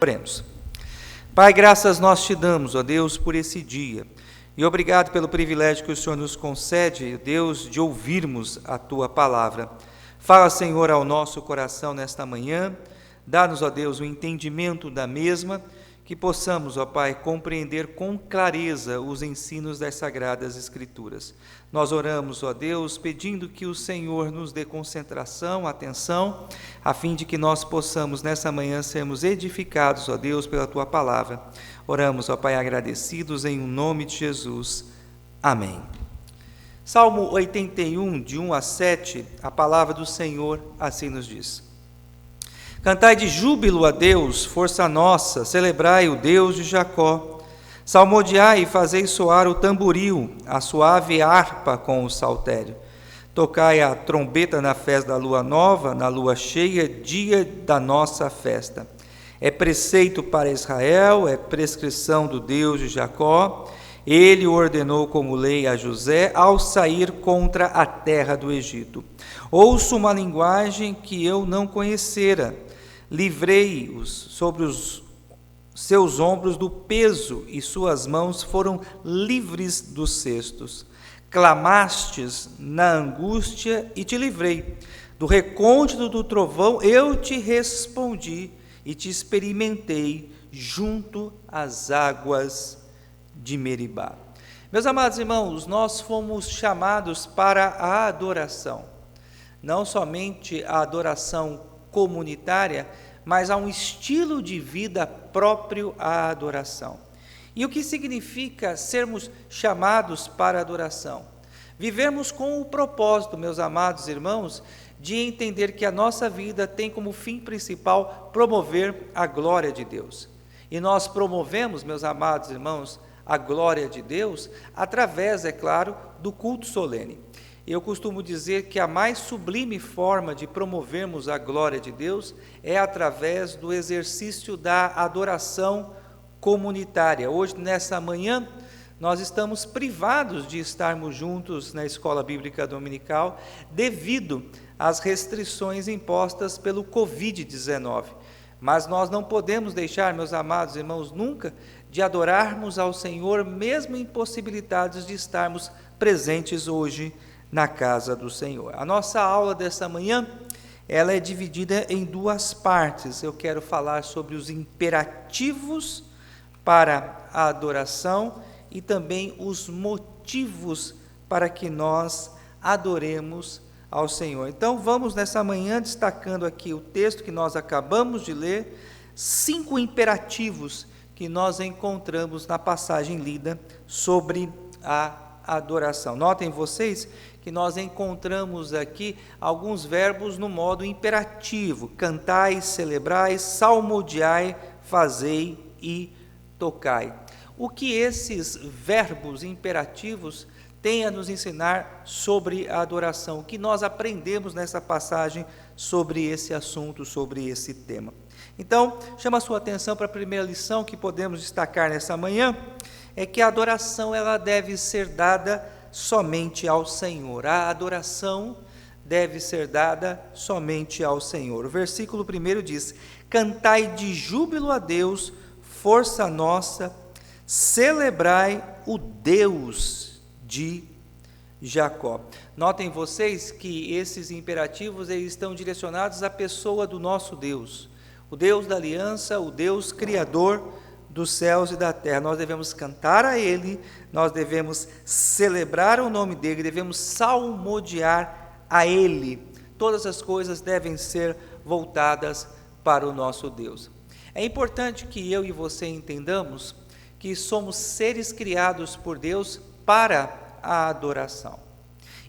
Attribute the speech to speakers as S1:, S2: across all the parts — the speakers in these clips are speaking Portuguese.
S1: Oremos. Pai, graças nós te damos, ó Deus, por esse dia. E obrigado pelo privilégio que o Senhor nos concede, Deus, de ouvirmos a Tua palavra. Fala, Senhor, ao nosso coração nesta manhã. Dá-nos, ó Deus, o entendimento da mesma, que possamos, ó Pai, compreender com clareza os ensinos das Sagradas Escrituras. Nós oramos, ó Deus, pedindo que o Senhor nos dê concentração, atenção, a fim de que nós possamos, nessa manhã, sermos edificados, ó Deus, pela Tua palavra. Oramos, ó Pai, agradecidos em nome de Jesus. Amém. Salmo 81, de 1 a 7, a palavra do Senhor assim nos diz: Cantai de júbilo a Deus, força nossa, celebrai o Deus de Jacó. Salmodiai e fazei soar o tamboril, a suave harpa com o saltério. Tocai a trombeta na festa da lua nova, na lua cheia, dia da nossa festa. É preceito para Israel, é prescrição do Deus de Jacó. Ele o ordenou como lei a José ao sair contra a terra do Egito. Ouço uma linguagem que eu não conhecera. Livrei-os sobre os seus ombros do peso, e suas mãos foram livres dos cestos. Clamastes na angústia e te livrei. Do recôndito do trovão eu te respondi e te experimentei junto às águas de Meribá. Meus amados irmãos, nós fomos chamados para a adoração. Não somente a adoração comunitária, mas há um estilo de vida próprio à adoração. E o que significa sermos chamados para a adoração? Vivemos com o propósito, meus amados irmãos, de entender que a nossa vida tem como fim principal promover a glória de Deus. E nós promovemos, meus amados irmãos, a glória de Deus através, é claro, do culto solene. Eu costumo dizer que a mais sublime forma de promovermos a glória de Deus é através do exercício da adoração comunitária. Hoje, nessa manhã, nós estamos privados de estarmos juntos na Escola Bíblica Dominical devido às restrições impostas pelo Covid-19. Mas nós não podemos deixar, meus amados irmãos, nunca de adorarmos ao Senhor, mesmo impossibilitados de estarmos presentes hoje na casa do Senhor. A nossa aula dessa manhã, ela é dividida em duas partes. Eu quero falar sobre os imperativos para a adoração e também os motivos para que nós adoremos ao Senhor. Então, vamos nessa manhã destacando aqui o texto que nós acabamos de ler, 5 imperativos que nós encontramos na passagem lida sobre a adoração. Notem vocês que nós encontramos aqui alguns verbos no modo imperativo: cantai, celebrai, salmodiai, fazei e tocai. O que esses verbos imperativos têm a nos ensinar sobre a adoração? O que nós aprendemos nessa passagem sobre esse assunto, sobre esse tema? Então, chama a sua atenção para a primeira lição que podemos destacar nessa manhã, é que a adoração ela deve ser dada somente ao Senhor. A adoração deve ser dada somente ao Senhor. O versículo 1 diz: cantai de júbilo a Deus, força nossa, celebrai o Deus de Jacó. Notem vocês que esses imperativos eles estão direcionados à pessoa do nosso Deus, o Deus da aliança, o Deus criador dos céus e da terra. Nós devemos cantar a Ele, nós devemos celebrar o nome dEle, devemos salmodiar a Ele. Todas as coisas devem ser voltadas para o nosso Deus. É importante que eu e você entendamos que somos seres criados por Deus para a adoração.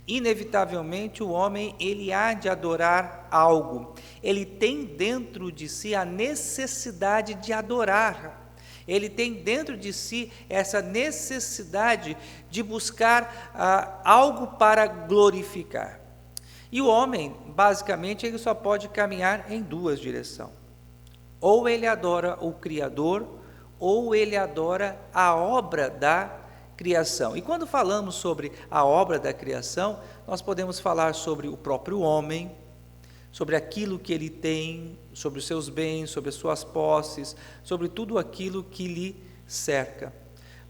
S1: Inevitavelmente o homem ele há de adorar algo, ele tem dentro de si a necessidade de adorar. Ele tem dentro de si essa necessidade de buscar algo para glorificar. E o homem, basicamente, ele só pode caminhar em duas direções. Ou ele adora o Criador, ou ele adora a obra da criação. E quando falamos sobre a obra da criação, nós podemos falar sobre o próprio homem, sobre aquilo que ele tem, sobre os seus bens, sobre as suas posses, sobre tudo aquilo que lhe cerca.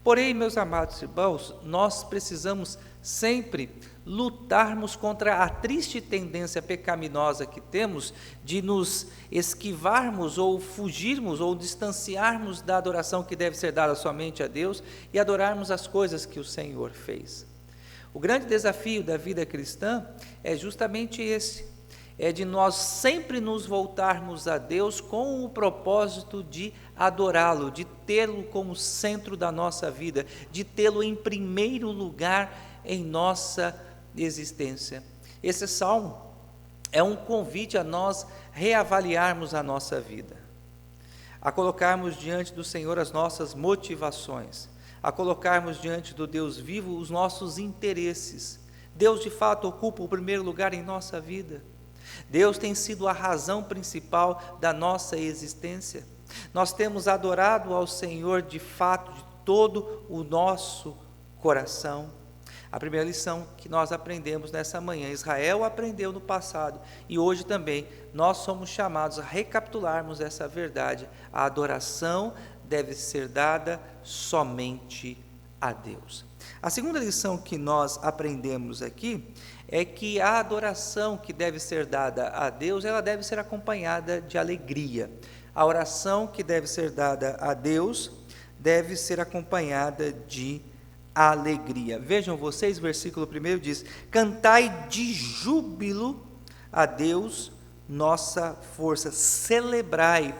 S1: Porém, meus amados irmãos, nós precisamos sempre lutarmos contra a triste tendência pecaminosa que temos de nos esquivarmos ou fugirmos ou distanciarmos da adoração que deve ser dada somente a Deus e adorarmos as coisas que o Senhor fez. O grande desafio da vida cristã é justamente esse, é de nós sempre nos voltarmos a Deus com o propósito de adorá-lo, de tê-lo como centro da nossa vida, de tê-lo em primeiro lugar em nossa existência. Esse salmo é um convite a nós reavaliarmos a nossa vida, a colocarmos diante do Senhor as nossas motivações, a colocarmos diante do Deus vivo os nossos interesses. Deus de fato ocupa o primeiro lugar em nossa vida. Deus tem sido a razão principal da nossa existência. Nós temos adorado ao Senhor de fato, de todo o nosso coração. A primeira lição que nós aprendemos nessa manhã, Israel aprendeu no passado e hoje também nós somos chamados a recapitularmos essa verdade. A adoração deve ser dada somente a Deus. A segunda lição que nós aprendemos aqui é que a adoração que deve ser dada a Deus, ela deve ser acompanhada de alegria. A oração que deve ser dada a Deus deve ser acompanhada de alegria. Vejam vocês, versículo 1 diz: cantai de júbilo a Deus, nossa força. Celebrai.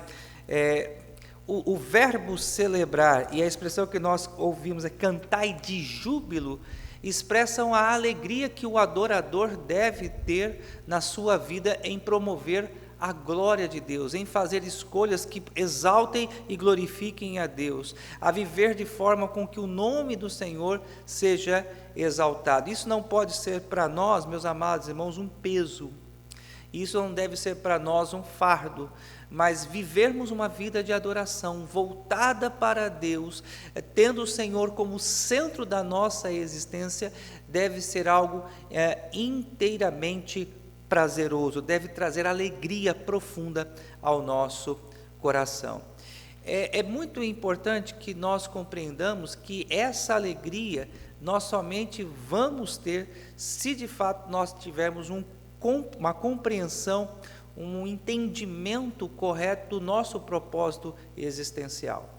S1: O verbo celebrar e a expressão que nós ouvimos é cantai de júbilo, expressam a alegria que o adorador deve ter na sua vida em promover a glória de Deus, em fazer escolhas que exaltem e glorifiquem a Deus, a viver de forma com que o nome do Senhor seja exaltado. Isso não pode ser para nós, meus amados irmãos, um peso. Isso não deve ser para nós um fardo, mas vivermos uma vida de adoração voltada para Deus, tendo o Senhor como centro da nossa existência, deve ser algo inteiramente prazeroso, deve trazer alegria profunda ao nosso coração. É muito importante que nós compreendamos que essa alegria nós somente vamos ter se de fato nós tivermos uma compreensão, um entendimento correto do nosso propósito existencial.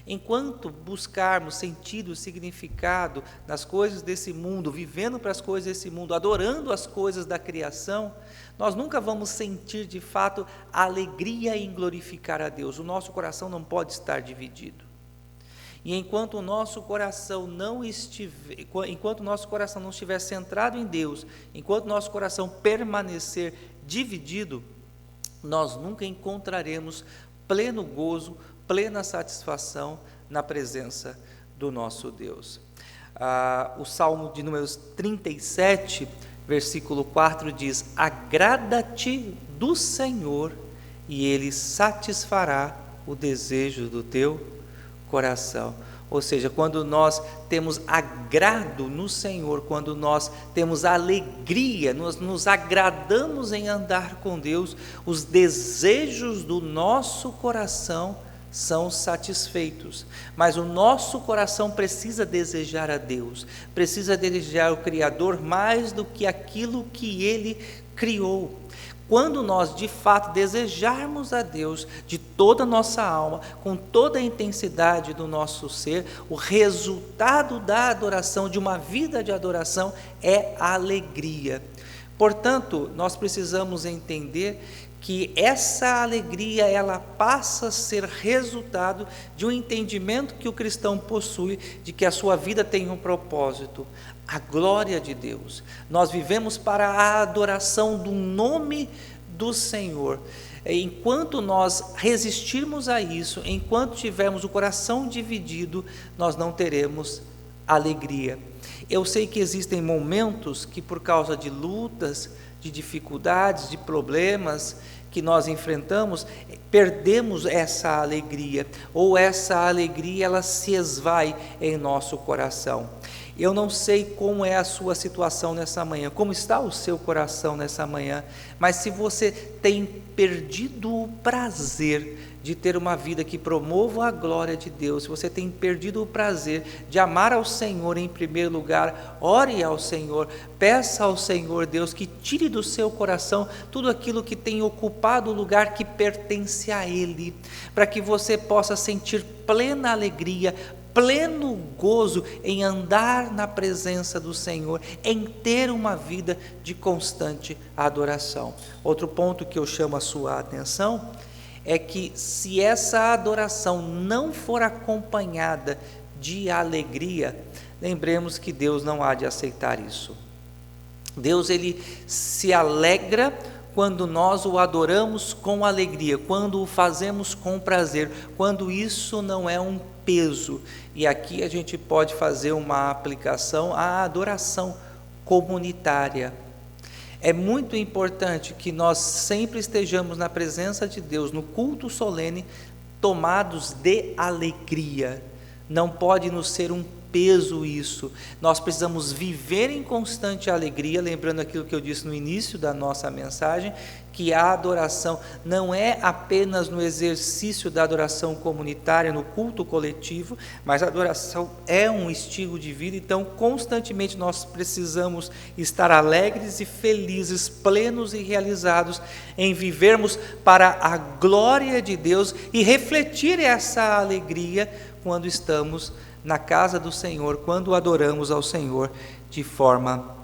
S1: Enquanto buscarmos sentido, significado nas coisas desse mundo, vivendo para as coisas desse mundo, adorando as coisas da criação, nós nunca vamos sentir de fato a alegria em glorificar a Deus. O nosso coração não pode estar dividido. E enquanto o nosso coração não estiver centrado em Deus, enquanto o nosso coração permanecer dividido, nós nunca encontraremos pleno gozo, plena satisfação na presença do nosso Deus. O Salmo de números 37, versículo 4 diz: agrada-te do Senhor e Ele satisfará o desejo do teu coração. Ou seja, quando nós temos agrado no Senhor, quando nós temos alegria, nós nos agradamos em andar com Deus, os desejos do nosso coração são satisfeitos. Mas o nosso coração precisa desejar a Deus, precisa desejar o Criador mais do que aquilo que Ele criou. Quando nós de fato desejarmos a Deus de toda a nossa alma, com toda a intensidade do nosso ser, o resultado da adoração, de uma vida de adoração, é a alegria. Portanto, nós precisamos entender que essa alegria, ela passa a ser resultado de um entendimento que o cristão possui, de que a sua vida tem um propósito, a glória de Deus. Nós vivemos para a adoração do nome do Senhor. Enquanto nós resistirmos a isso, enquanto tivermos o coração dividido, nós não teremos alegria. Eu sei que existem momentos que, por causa de lutas, de dificuldades, de problemas que nós enfrentamos, perdemos essa alegria, ou essa alegria ela se esvai em nosso coração. Eu não sei como é a sua situação nessa manhã, como está o seu coração nessa manhã, mas se você tem perdido o prazer de ter uma vida que promova a glória de Deus, se você tem perdido o prazer de amar ao Senhor em primeiro lugar, ore ao Senhor, peça ao Senhor Deus que tire do seu coração tudo aquilo que tem ocupado o lugar que pertence a Ele, para que você possa sentir plena alegria, pleno gozo em andar na presença do Senhor, em ter uma vida de constante adoração. Outro ponto que eu chamo a sua atenção é que se essa adoração não for acompanhada de alegria, lembremos que Deus não há de aceitar isso. Deus, Ele se alegra quando nós o adoramos com alegria, quando o fazemos com prazer, quando isso não é um peso. E aqui a gente pode fazer uma aplicação à adoração comunitária. É muito importante que nós sempre estejamos na presença de Deus, no culto solene, tomados de alegria. Não pode nos ser um peso isso. Nós precisamos viver em constante alegria, lembrando aquilo que eu disse no início da nossa mensagem, que a adoração não é apenas no exercício da adoração comunitária, no culto coletivo, mas a adoração é um estilo de vida, então constantemente nós precisamos estar alegres e felizes, plenos e realizados em vivermos para a glória de Deus e refletir essa alegria quando estamos na casa do Senhor, quando adoramos ao Senhor de forma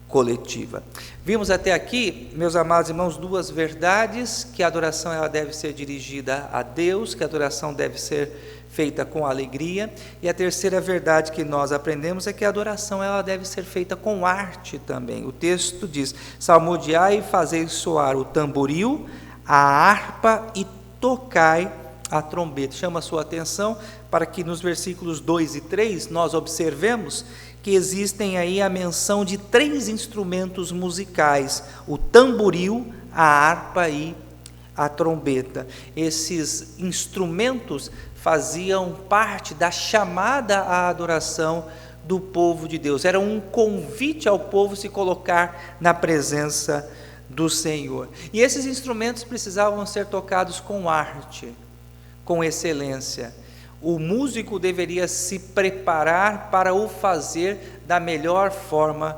S1: coletiva. Vimos até aqui, meus amados irmãos, duas verdades: que a adoração ela deve ser dirigida a Deus, que a adoração deve ser feita com alegria, e a terceira verdade que nós aprendemos é que a adoração ela deve ser feita com arte também. O texto diz: salmodiai e fazei soar o tamboril, a harpa e tocai a trombeta. Chama a sua atenção para que nos versículos 2 e 3 nós observemos que existem aí a menção de 3 instrumentos musicais: o tamboril, a harpa e a trombeta. Esses instrumentos faziam parte da chamada à adoração do povo de Deus. Era um convite ao povo se colocar na presença do Senhor. E esses instrumentos precisavam ser tocados com arte, com excelência. O músico deveria se preparar para o fazer da melhor forma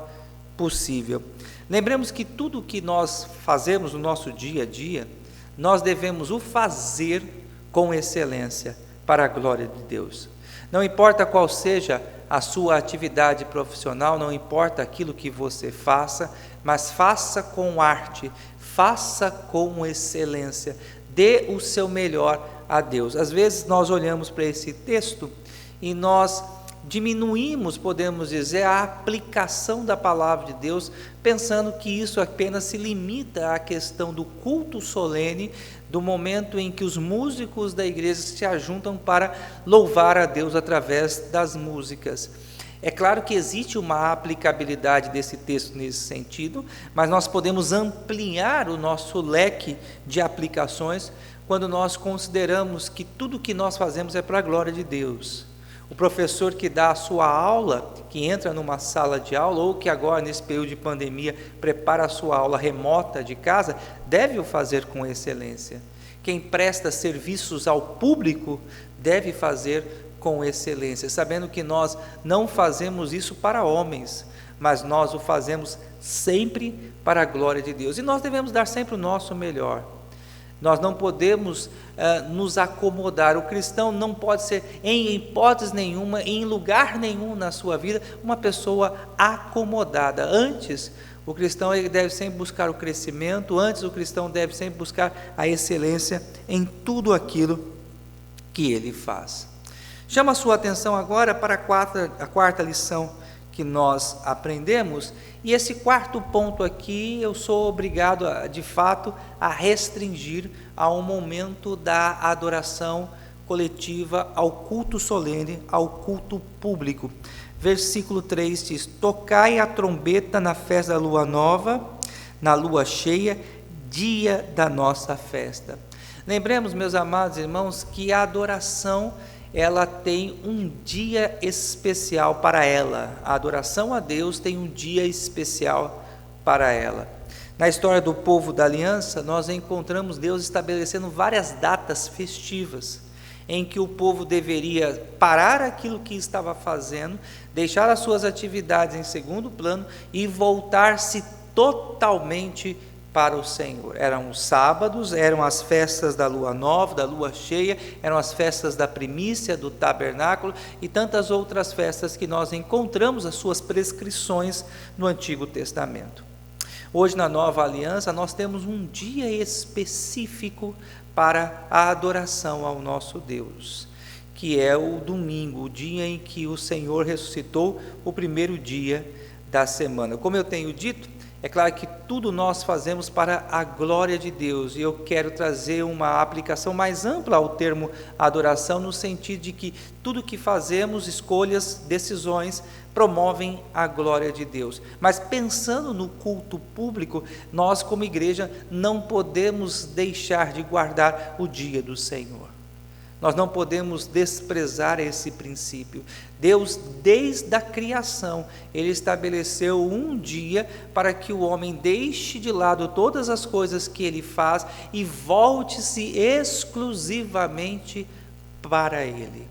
S1: possível. Lembremos que tudo o que nós fazemos no nosso dia a dia, nós devemos o fazer com excelência para a glória de Deus. Não importa qual seja a sua atividade profissional, não importa aquilo que você faça, mas faça com arte, faça com excelência, dê o seu melhor a Deus. Às vezes nós olhamos para esse texto e nós diminuímos, podemos dizer, a aplicação da palavra de Deus, pensando que isso apenas se limita à questão do culto solene, do momento em que os músicos da igreja se ajuntam para louvar a Deus através das músicas. É claro que existe uma aplicabilidade desse texto nesse sentido, mas nós podemos ampliar o nosso leque de aplicações quando nós consideramos que tudo que nós fazemos é para a glória de Deus. O professor que dá a sua aula, que entra numa sala de aula, ou que agora nesse período de pandemia prepara a sua aula remota de casa, deve o fazer com excelência. Quem presta serviços ao público deve fazer com excelência, sabendo que nós não fazemos isso para homens, mas nós o fazemos sempre para a glória de Deus. E nós devemos dar sempre o nosso melhor. Nós não podemos nos acomodar. O cristão não pode ser, em hipótese nenhuma, em lugar nenhum na sua vida, uma pessoa acomodada. Antes, o cristão ele deve sempre buscar o crescimento, antes o cristão deve sempre buscar a excelência em tudo aquilo que ele faz. Chama a sua atenção agora para a quarta lição que nós aprendemos, e esse quarto ponto aqui eu sou obrigado, de fato, a restringir ao momento da adoração coletiva, ao culto solene, ao culto público. Versículo 3 diz: tocai a trombeta na festa da lua nova, na lua cheia, dia da nossa festa. Lembremos, meus amados irmãos, que a adoração ela tem um dia especial para ela. A adoração a Deus tem um dia especial para ela. Na história do povo da aliança, nós encontramos Deus estabelecendo várias datas festivas, em que o povo deveria parar aquilo que estava fazendo, deixar as suas atividades em segundo plano e voltar-se totalmente para o Senhor. Eram os sábados, eram as festas da lua nova, da lua cheia, eram as festas da primícia, do tabernáculo e tantas outras festas que nós encontramos as suas prescrições no Antigo Testamento. Hoje, na nova aliança, nós temos um dia específico para a adoração ao nosso Deus, que é o domingo, o dia em que o Senhor ressuscitou, o primeiro dia da semana. Como eu tenho dito, é claro que tudo nós fazemos para a glória de Deus, e eu quero trazer uma aplicação mais ampla ao termo adoração, no sentido de que tudo que fazemos, escolhas, decisões, promovem a glória de Deus. Mas pensando no culto público, nós como igreja não podemos deixar de guardar o dia do Senhor. Nós não podemos desprezar esse princípio. Deus, desde a criação, Ele estabeleceu um dia para que o homem deixe de lado todas as coisas que ele faz e volte-se exclusivamente para Ele.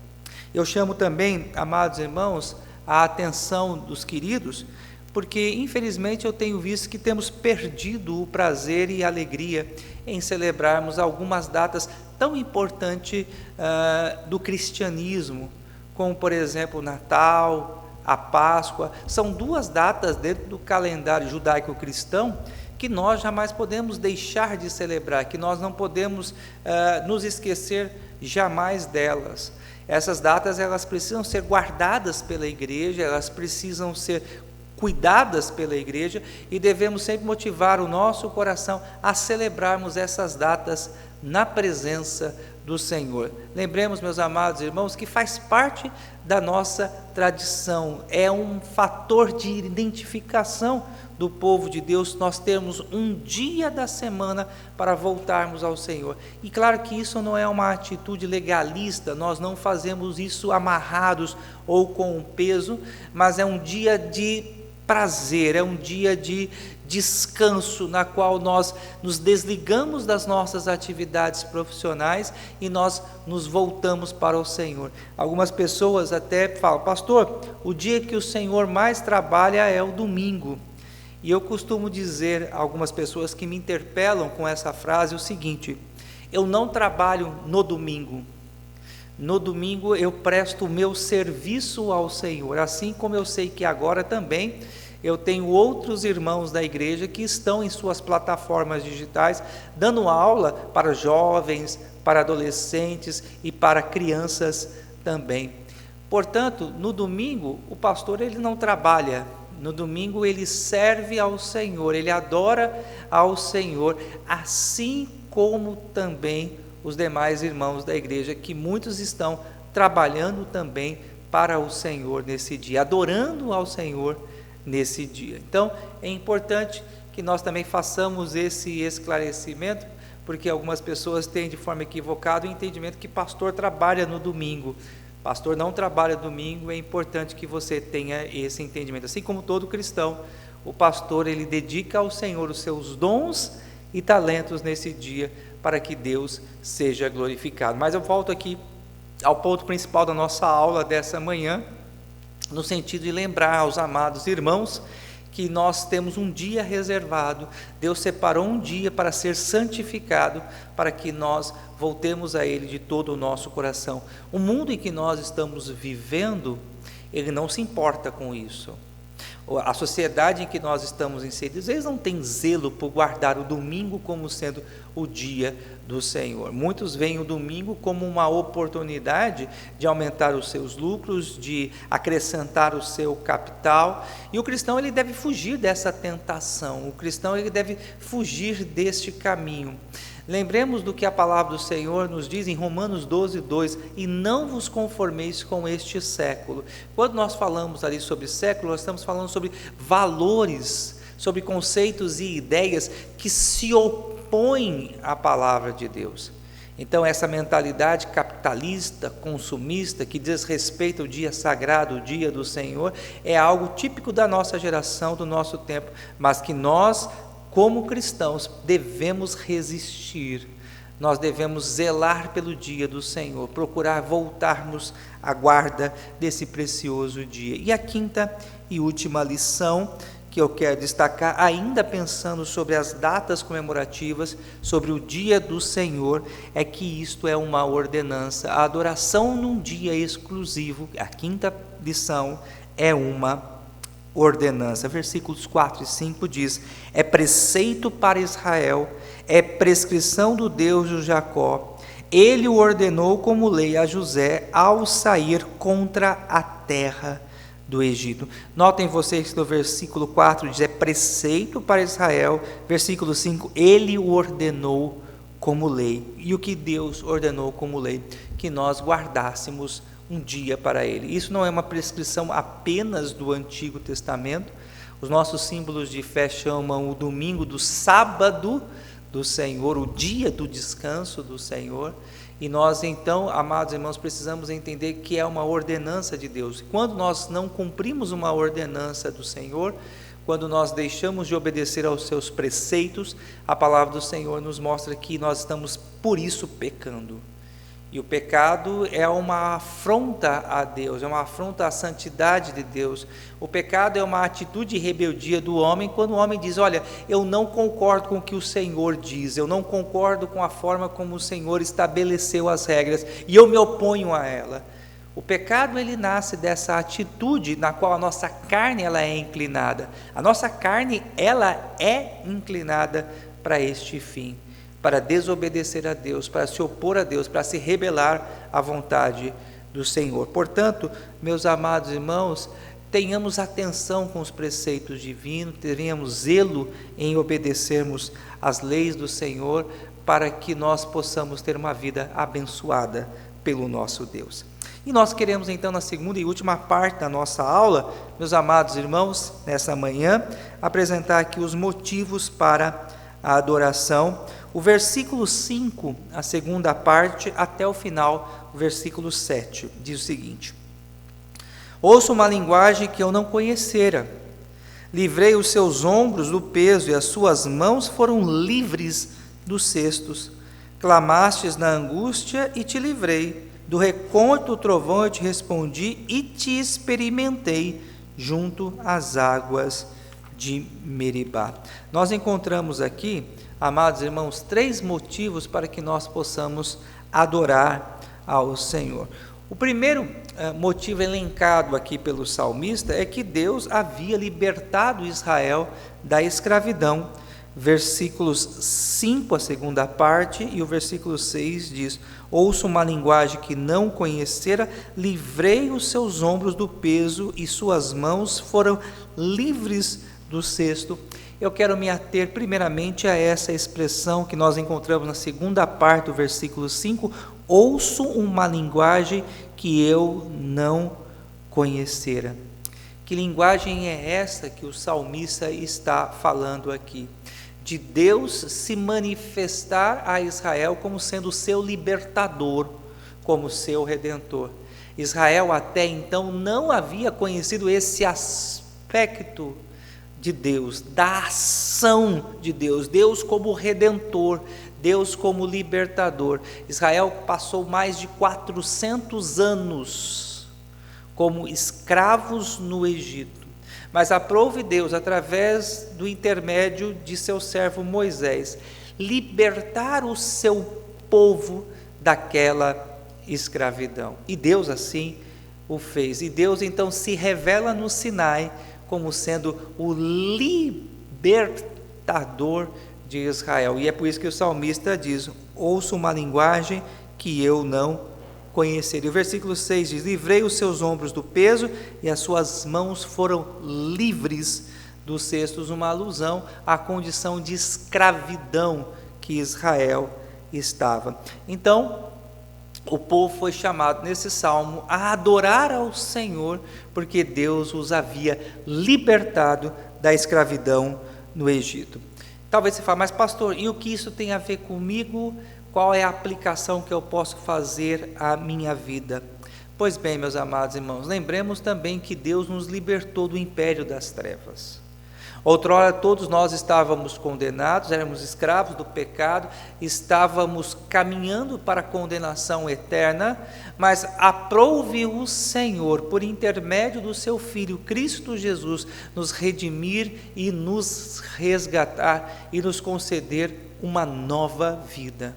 S1: Eu chamo também, amados irmãos, a atenção dos queridos, porque infelizmente eu tenho visto que temos perdido o prazer e a alegria em celebrarmos algumas datas tão importantes do cristianismo, como por exemplo o Natal, a Páscoa. São duas datas dentro do calendário judaico-cristão que nós jamais podemos deixar de celebrar, que nós não podemos nos esquecer jamais delas. Essas datas, elas precisam ser guardadas pela igreja, elas precisam ser cuidadas pela igreja, e devemos sempre motivar o nosso coração a celebrarmos essas datas na presença do Senhor. Lembremos, meus amados irmãos, que faz parte da nossa tradição, é um fator de identificação do povo de Deus, nós temos um dia da semana para voltarmos ao Senhor. E claro que isso não é uma atitude legalista, nós não fazemos isso amarrados ou com um peso, mas é um dia de prazer, é um dia de descanso, na qual nós nos desligamos das nossas atividades profissionais e nós nos voltamos para o Senhor. Algumas pessoas até falam: pastor, o dia que o Senhor mais trabalha é o domingo. E eu costumo dizer a algumas pessoas que me interpelam com essa frase o seguinte: eu não trabalho no domingo. No domingo eu presto o meu serviço ao Senhor, assim como eu sei que agora também eu tenho outros irmãos da igreja que estão em suas plataformas digitais, dando aula para jovens, para adolescentes e para crianças também. Portanto, no domingo, o pastor ele não trabalha, no domingo ele serve ao Senhor, ele adora ao Senhor, assim como também os demais irmãos da igreja, que muitos estão trabalhando também para o Senhor nesse dia, adorando ao Senhor nesse dia. Então, é importante que nós também façamos esse esclarecimento, porque algumas pessoas têm de forma equivocada o entendimento que pastor trabalha no domingo. Pastor não trabalha domingo, é importante que você tenha esse entendimento. Assim como todo cristão, o pastor ele dedica ao Senhor os seus dons e talentos nesse dia, para que Deus seja glorificado. Mas eu volto aqui ao ponto principal da nossa aula dessa manhã, no sentido de lembrar aos amados irmãos que nós temos um dia reservado. Deus separou um dia para ser santificado, para que nós voltemos a Ele de todo o nosso coração. O mundo em que nós estamos vivendo, ele não se importa com isso. A sociedade em que nós estamos inseridos, eles não têm zelo por guardar o domingo como sendo o dia do Senhor. Muitos veem o domingo como uma oportunidade de aumentar os seus lucros, de acrescentar o seu capital, e o cristão ele deve fugir dessa tentação, o cristão ele deve fugir deste caminho. Lembremos do que a palavra do Senhor nos diz em Romanos 12:2, e não vos conformeis com este século. Quando nós falamos ali sobre século, nós estamos falando sobre valores, sobre conceitos e ideias que se opõem à palavra de Deus. Então, essa mentalidade capitalista, consumista, que desrespeita o dia sagrado, o dia do Senhor, é algo típico da nossa geração, do nosso tempo, mas que nós, como cristãos, devemos resistir. Nós devemos zelar pelo dia do Senhor, procurar voltarmos à guarda desse precioso dia. E a quinta e última lição que eu quero destacar, ainda pensando sobre as datas comemorativas, sobre o dia do Senhor, é que isto é uma ordenança. A adoração num dia exclusivo, a quinta lição, é uma ordenança. Versículos 4 e 5 diz: é preceito para Israel, é prescrição do Deus de Jacó, ele o ordenou como lei a José ao sair contra a terra do Egito. Notem vocês que no versículo 4 diz: é preceito para Israel. Versículo 5, ele o ordenou como lei. E o que Deus ordenou como lei? Que nós guardássemos um dia para ele. Isso não é uma prescrição apenas do Antigo Testamento. Os nossos símbolos de fé chamam o domingo do sábado do Senhor, o dia do descanso do Senhor. E nós então, amados irmãos, precisamos entender que é uma ordenança de Deus. Quando nós não cumprimos uma ordenança do Senhor, quando nós deixamos de obedecer aos seus preceitos, a palavra do Senhor nos mostra que nós estamos por isso pecando. E o pecado é uma afronta a Deus, é uma afronta à santidade de Deus. O pecado é uma atitude de rebeldia do homem, quando o homem diz: olha, eu não concordo com o que o Senhor diz, eu não concordo com a forma como o Senhor estabeleceu as regras, e eu me oponho a ela. O pecado, ele nasce dessa atitude na qual a nossa carne ela é inclinada. A nossa carne, ela é inclinada para este fim, para desobedecer a Deus, para se opor a Deus, para se rebelar à vontade do Senhor. Portanto, meus amados irmãos, tenhamos atenção com os preceitos divinos, tenhamos zelo em obedecermos às leis do Senhor, para que nós possamos ter uma vida abençoada pelo nosso Deus. E nós queremos então, na segunda e última parte da nossa aula, meus amados irmãos, nessa manhã, apresentar aqui os motivos para a adoração. O versículo 5, a segunda parte, até o final, o versículo 7, diz o seguinte: ouço uma linguagem que eu não conhecera, livrei os seus ombros do peso, e as suas mãos foram livres dos cestos. Clamastes na angústia e te livrei, do recôndito do trovão eu te respondi e te experimentei junto às águas de Meribá. Nós encontramos aqui, amados irmãos, 3 motivos para que nós possamos adorar ao Senhor. O primeiro motivo elencado aqui pelo salmista é que Deus havia libertado Israel da escravidão. Versículos 5, a segunda parte, e o versículo 6 diz: ouço uma linguagem que não conhecera, livrei os seus ombros do peso, e suas mãos foram livres do cesto. Eu quero me ater primeiramente a essa expressão que nós encontramos na segunda parte do versículo 5, ouço uma linguagem que eu não conhecera. Que linguagem é essa que o salmista está falando aqui? De Deus se manifestar a Israel como sendo o seu libertador, como seu redentor. Israel até então não havia conhecido esse aspecto de Deus, da ação de Deus, Deus como redentor, Deus como libertador. Israel passou mais de 400 anos como escravos no Egito, mas aprove Deus, através do intermédio de seu servo Moisés, libertar o seu povo daquela escravidão. E Deus assim o fez. E Deus então se revela no Sinai como sendo o libertador de Israel. E é por isso que o salmista diz: ouço uma linguagem que eu não conhecer. E o versículo 6 diz: livrei os seus ombros do peso e as suas mãos foram livres dos cestos, uma alusão à condição de escravidão que Israel estava. Então, o povo foi chamado nesse salmo a adorar ao Senhor, porque Deus os havia libertado da escravidão no Egito. Talvez você fale: mas pastor, e o que isso tem a ver comigo, qual é a aplicação que eu posso fazer à minha vida? Pois bem, meus amados irmãos, lembremos também que Deus nos libertou do império das trevas. Outrora todos nós estávamos condenados, éramos escravos do pecado, estávamos caminhando para a condenação eterna, mas aprouve o Senhor, por intermédio do seu Filho Cristo Jesus, nos redimir e nos resgatar e nos conceder uma nova vida.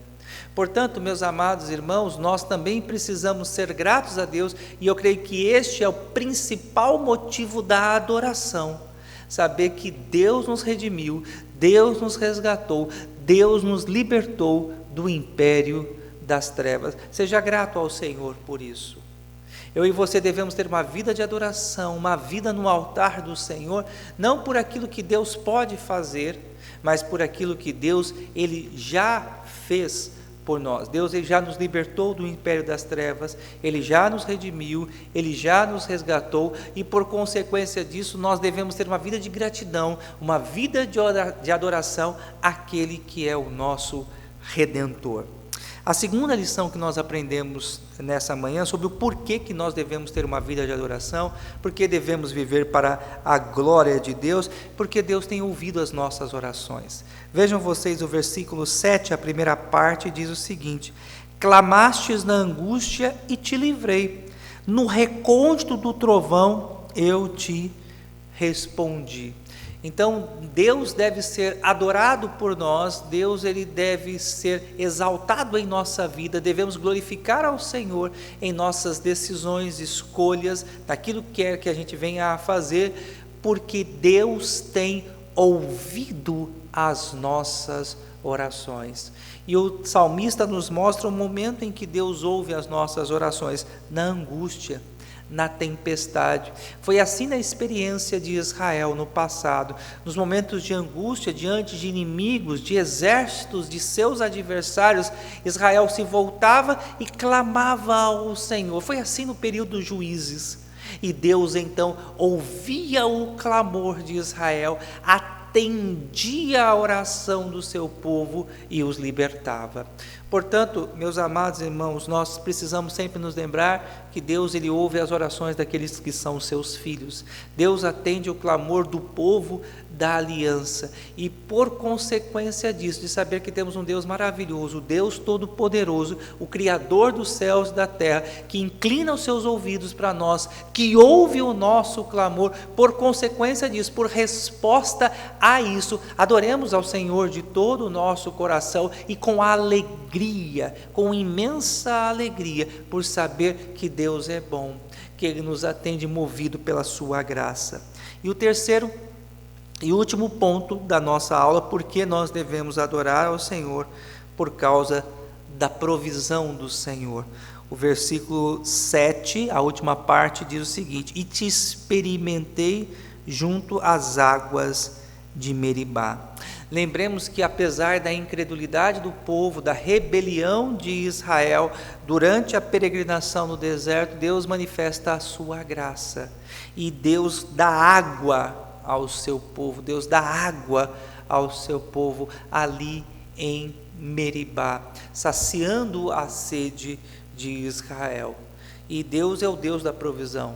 S1: Portanto, meus amados irmãos, nós também precisamos ser gratos a Deus, e eu creio que este é o principal motivo da adoração. Saber que Deus nos redimiu, Deus nos resgatou, Deus nos libertou do império das trevas. Seja grato ao Senhor por isso. Eu e você devemos ter uma vida de adoração, uma vida no altar do Senhor, não por aquilo que Deus pode fazer, mas por aquilo que Deus, Ele já fez por nós. Deus, Ele já nos libertou do império das trevas, Ele já nos redimiu, Ele já nos resgatou, e por consequência disso nós devemos ter uma vida de gratidão, uma vida de adoração àquele que é o nosso Redentor. A segunda lição que nós aprendemos nessa manhã sobre o porquê que nós devemos ter uma vida de adoração, porque devemos viver para a glória de Deus, porque Deus tem ouvido as nossas orações. Vejam vocês o versículo 7, a primeira parte diz o seguinte: clamastes na angústia e te livrei, no recôndito do trovão eu te respondi. Então, Deus deve ser adorado por nós, Deus, Ele deve ser exaltado em nossa vida, devemos glorificar ao Senhor em nossas decisões, escolhas, naquilo que quer que a gente venha a fazer, porque Deus tem ouvido as nossas orações. E o salmista nos mostra o momento em que Deus ouve as nossas orações, na angústia, na tempestade. Foi assim na experiência de Israel no passado, nos momentos de angústia, diante de inimigos, de exércitos, de seus adversários, Israel se voltava e clamava ao Senhor. Foi assim no período dos juízes, e Deus então ouvia o clamor de Israel, atendia a oração do seu povo e os libertava. Portanto, meus amados irmãos, nós precisamos sempre nos lembrar que Deus, Ele ouve as orações daqueles que são seus filhos. Deus atende o clamor do povo da aliança, e por consequência disso, de saber que temos um Deus maravilhoso, o Deus Todo-Poderoso, o Criador dos céus e da terra, que inclina os seus ouvidos para nós, que ouve o nosso clamor, por consequência disso, por resposta a isso, adoremos ao Senhor de todo o nosso coração e com alegria, com imensa alegria, por saber que Deus é bom, que Ele nos atende movido pela sua graça. E o terceiro e último ponto da nossa aula: por que nós devemos adorar ao Senhor? Por causa da provisão do Senhor. O versículo 7, a última parte, diz o seguinte: e te experimentei junto às águas de Meribá. Lembremos que apesar da incredulidade do povo, da rebelião de Israel, durante a peregrinação no deserto, Deus manifesta a sua graça, e Deus dá água ao seu povo, Deus dá água ao seu povo ali em Meribá, saciando a sede de Israel. E Deus é o Deus da provisão,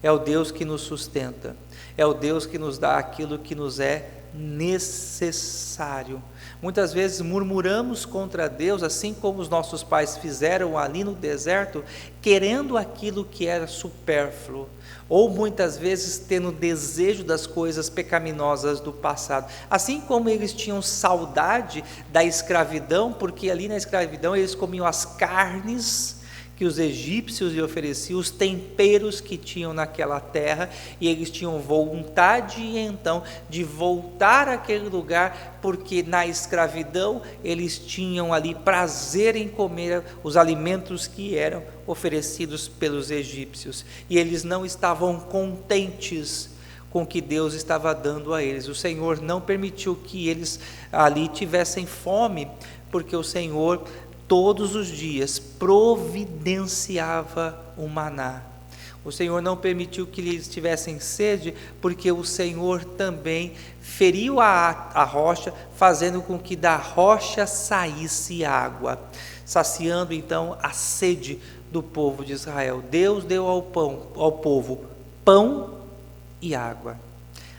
S1: é o Deus que nos sustenta, é o Deus que nos dá aquilo que nos é necessário. Muitas vezes murmuramos contra Deus, assim como os nossos pais fizeram ali no deserto, querendo aquilo que era supérfluo, ou muitas vezes tendo desejo das coisas pecaminosas do passado. Assim como eles tinham saudade da escravidão, porque ali na escravidão eles comiam as carnes que os egípcios lhe ofereciam, os temperos que tinham naquela terra, e eles tinham vontade então de voltar àquele lugar, porque na escravidão eles tinham ali prazer em comer os alimentos que eram oferecidos pelos egípcios, e eles não estavam contentes com o que Deus estava dando a eles. O Senhor não permitiu que eles ali tivessem fome, porque o Senhor todos os dias providenciava o maná. O Senhor não permitiu que eles tivessem sede, porque o Senhor também feriu a rocha, fazendo com que da rocha saísse água, saciando então a sede do povo de Israel. Deus deu ao povo pão e água,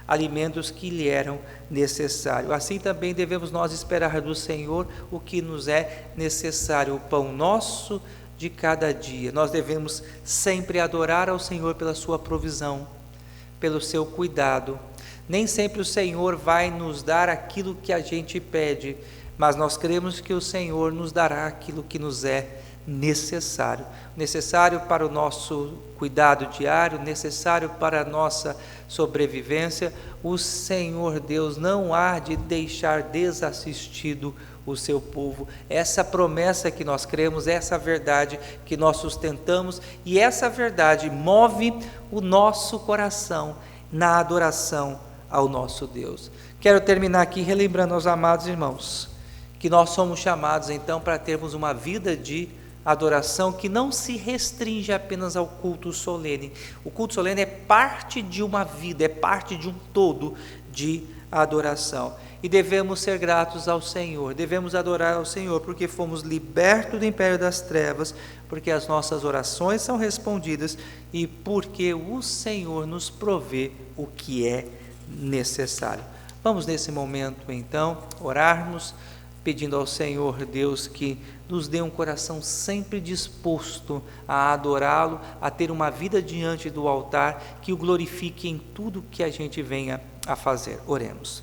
S1: alimentos que lhe eram necessários. Assim também devemos nós esperar do Senhor o que nos é necessário, o pão nosso de cada dia. Nós devemos sempre adorar ao Senhor pela sua provisão, pelo seu cuidado. Nem sempre o Senhor vai nos dar aquilo que a gente pede, mas nós cremos que o Senhor nos dará aquilo que nos é necessário para o nosso cuidado diário, necessário para a nossa sobrevivência. O Senhor Deus não há de deixar desassistido o seu povo. Essa promessa que nós cremos, essa verdade que nós sustentamos, e essa verdade move o nosso coração na adoração ao nosso Deus. Quero terminar aqui relembrando aos amados irmãos que nós somos chamados então para termos uma vida de adoração que não se restringe apenas ao culto solene. O culto solene é parte de uma vida, é parte de um todo de adoração. E devemos ser gratos ao Senhor, devemos adorar ao Senhor, porque fomos libertos do império das trevas, porque as nossas orações são respondidas e porque o Senhor nos provê o que é necessário. Vamos nesse momento então orarmos, pedindo ao Senhor Deus que nos dê um coração sempre disposto a adorá-lo, a ter uma vida diante do altar, que o glorifique em tudo que a gente venha a fazer. Oremos.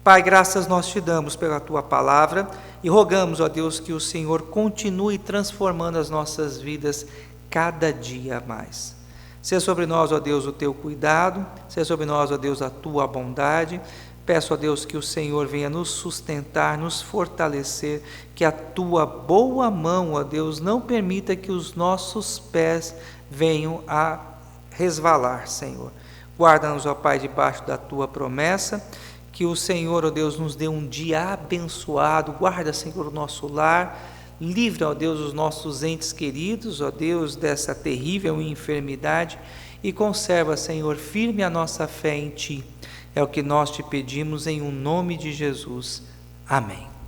S1: Pai, graças nós te damos pela tua palavra e rogamos, ó Deus, que o Senhor continue transformando as nossas vidas cada dia mais. Seja sobre nós, ó Deus, o teu cuidado, seja sobre nós, ó Deus, a tua bondade. Peço a Deus que o Senhor venha nos sustentar, nos fortalecer, que a tua boa mão, ó Deus, não permita que os nossos pés venham a resvalar, Senhor. Guarda-nos, ó Pai, debaixo da tua promessa, que o Senhor, ó Deus, nos dê um dia abençoado. Guarda, Senhor, o nosso lar, livra, ó Deus, os nossos entes queridos, ó Deus, dessa terrível enfermidade e conserva, Senhor, firme a nossa fé em Ti. É o que nós te pedimos em nome de Jesus. Amém.